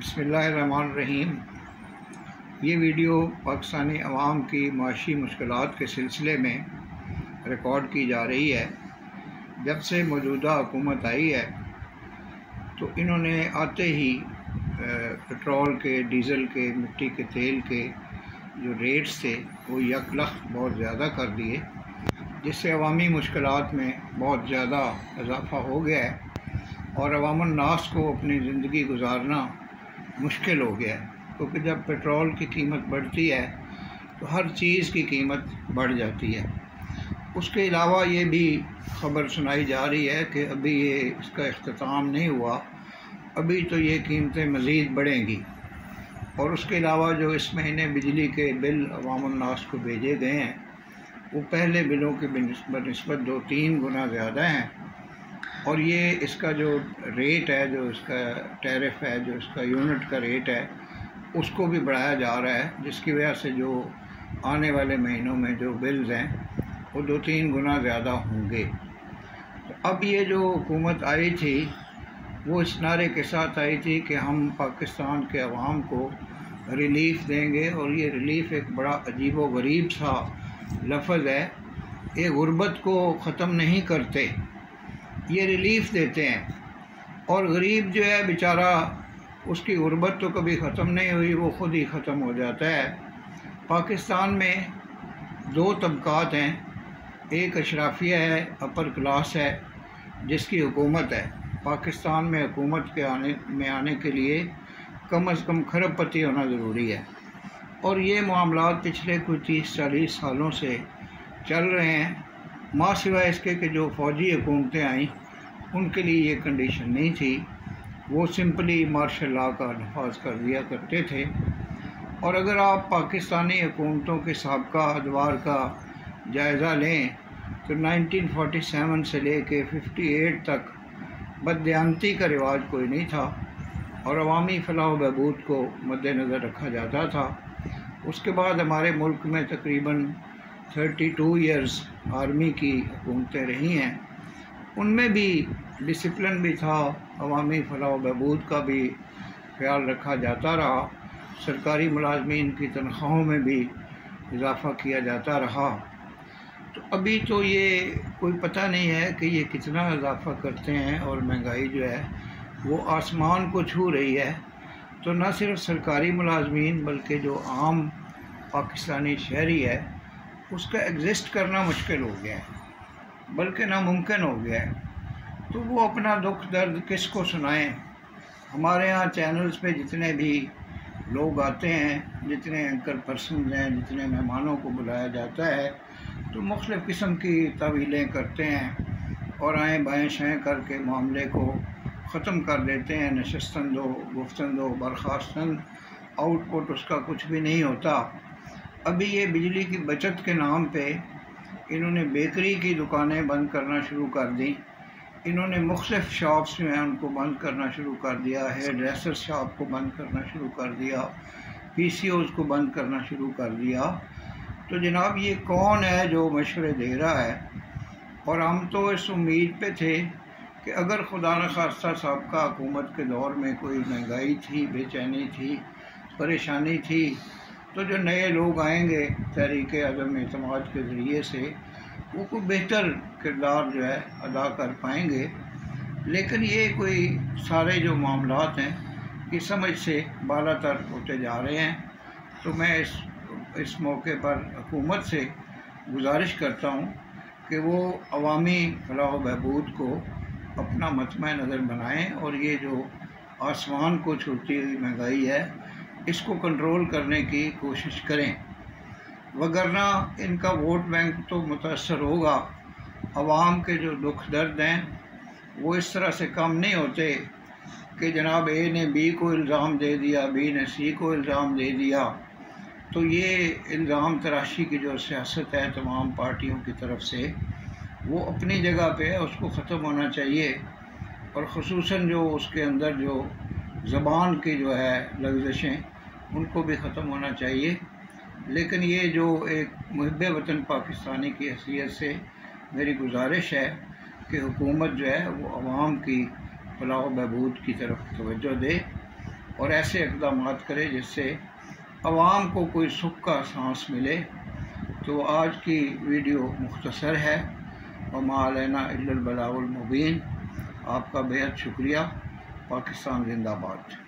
بسم اللہ الرحمن الرحیم۔ یہ ویڈیو پاکستانی عوام کی معاشی مشکلات کے سلسلے میں ریکارڈ کی جا رہی ہے۔ جب سے موجودہ حکومت آئی ہے تو انہوں نے آتے ہی پٹرول کے، ڈیزل کے، مٹی کے تیل کے جو ریٹس تھے وہ یکلخت بہت زیادہ کر دیے، جس سے عوامی مشکلات میں بہت زیادہ اضافہ ہو گیا ہے اور عوام الناس کو اپنی زندگی گزارنا مشکل ہو گیا ہے، کیونکہ جب پیٹرول کی قیمت بڑھتی ہے تو ہر چیز کی قیمت بڑھ جاتی ہے۔ اس کے علاوہ یہ بھی خبر سنائی جا رہی ہے کہ ابھی اس کا اختتام نہیں ہوا، ابھی تو یہ قیمتیں مزید بڑھیں گی، اور اس کے علاوہ جو اس مہینے بجلی کے بل عوام الناس کو بھیجے گئے ہیں وہ پہلے بلوں کے بنسبت 2-3 گنا زیادہ ہیں، اور یہ اس کا جو ریٹ ہے، جو اس کا ٹیرف ہے، جو اس کا یونٹ کا ریٹ ہے، اس کو بھی بڑھایا جا رہا ہے، جس کی وجہ سے جو آنے والے مہینوں میں جو بلز ہیں وہ 2-3 گنا زیادہ ہوں گے۔ تو اب یہ جو حکومت آئی تھی وہ اس نعرے کے ساتھ آئی تھی کہ ہم پاکستان کے عوام کو ریلیف دیں گے، اور یہ ریلیف ایک بڑا عجیب و غریب سا لفظ ہے۔ یہ غربت کو ختم نہیں کرتے، یہ ریلیف دیتے ہیں، اور غریب جو ہے بیچارہ، اس کی غربت تو کبھی ختم نہیں ہوئی، وہ خود ہی ختم ہو جاتا ہے۔ پاکستان میں 2 طبقات ہیں، ایک اشرافیہ ہے، اپر کلاس ہے، جس کی حکومت ہے۔ پاکستان میں حکومت میں آنے کے لیے کم از کم کھرب پتی ہونا ضروری ہے، اور یہ معاملات پچھلے کوئی 30-40 سالوں سے چل رہے ہیں، ماں سوائے اس کے کہ جو فوجی حکومتیں آئیں ان کے لیے یہ کنڈیشن نہیں تھی، وہ سمپلی مارشل لاء کا نفاذ کر دیا کرتے تھے۔ اور اگر آپ پاکستانی حکومتوں کے سابقہ ادوار کا جائزہ لیں تو 1947 سے لے کے 58 تک بددیانتی کا رواج کوئی نہیں تھا، اور عوامی فلاح و بہبود کو مد نظر رکھا جاتا تھا۔ اس کے بعد ہمارے ملک میں تقریباً 32 ایئرز آرمی کی حکومتیں رہی ہیں، ان میں بھی ڈسپلن بھی تھا، عوامی فلاح و بہبود کا بھی خیال رکھا جاتا رہا، سرکاری ملازمین کی تنخواہوں میں بھی اضافہ کیا جاتا رہا۔ تو ابھی تو یہ کوئی پتہ نہیں ہے کہ یہ کتنا اضافہ کرتے ہیں، اور مہنگائی جو ہے وہ آسمان کو چھو رہی ہے۔ تو نہ صرف سرکاری ملازمین بلکہ جو عام پاکستانی شہری ہے اس کا ایگزسٹ کرنا مشکل ہو گیا ہے، بلکہ ناممکن ہو گیا ہے۔ تو وہ اپنا دکھ درد کس کو سنائیں؟ ہمارے ہاں چینلز پہ جتنے بھی لوگ آتے ہیں، جتنے اینکر پرسنز ہیں، جتنے مہمانوں کو بلایا جاتا ہے، تو مختلف قسم کی تعویلیں کرتے ہیں اور آئیں بائیں شائیں کر کے معاملے کو ختم کر دیتے ہیں۔ نشستن دو، گفتن دو، برخاستن، آؤٹ پٹ اس کا کچھ بھی نہیں ہوتا۔ ابھی یہ بجلی کی بچت کے نام پہ انہوں نے بیکری کی دکانیں بند کرنا شروع کر دیں، انہوں نے مختلف شاپس جو ہیں ان کو بند کرنا شروع کر دیا، ہیئر ڈریسر شاپ کو بند کرنا شروع کر دیا، پی سی اوز کو بند کرنا شروع کر دیا۔ تو جناب یہ کون ہے جو مشورے دے رہا ہے؟ اور ہم تو اس امید پہ تھے کہ اگر خدا نخواستہ سابقہ حکومت کے دور میں کوئی مہنگائی تھی، بے چینی تھی، پریشانی تھی، تو جو نئے لوگ آئیں گے تحریک عدم اعتماد کے ذریعے سے وہ کوئی بہتر کردار جو ہے ادا کر پائیں گے۔ لیکن یہ کوئی سارے جو معاملات ہیں یہ سمجھ سے بالا تر ہوتے جا رہے ہیں۔ تو میں اس موقع پر حکومت سے گزارش کرتا ہوں کہ وہ عوامی فلاح و بہبود کو اپنا مطمع نظر بنائیں، اور یہ جو آسمان کو چھوتی ہوئی مہنگائی ہے اس کو کنٹرول کرنے کی کوشش کریں، وگرنہ ان کا ووٹ بینک تو متاثر ہوگا۔ عوام کے جو دکھ درد ہیں وہ اس طرح سے کم نہیں ہوتے کہ جناب اے نے بی کو الزام دے دیا، بی نے سی کو الزام دے دیا۔ تو یہ الزام تراشی کی جو سیاست ہے تمام پارٹیوں کی طرف سے، وہ اپنی جگہ پہ ہے، اس کو ختم ہونا چاہیے، اور خصوصاً جو اس کے اندر جو زبان کی جو ہے لغزشیں ان کو بھی ختم ہونا چاہیے۔ لیکن یہ جو ایک محب وطن پاکستانی کی حیثیت سے میری گزارش ہے کہ حکومت جو ہے وہ عوام کی فلاح و بہبود کی طرف توجہ دے، اور ایسے اقدامات کرے جس سے عوام کو کوئی سکھ کا سانس ملے۔ تو آج کی ویڈیو مختصر ہے، وما علینا الا البلاغ المبین۔ آپ کا بے حد شکریہ۔ پاکستان زندہ باد۔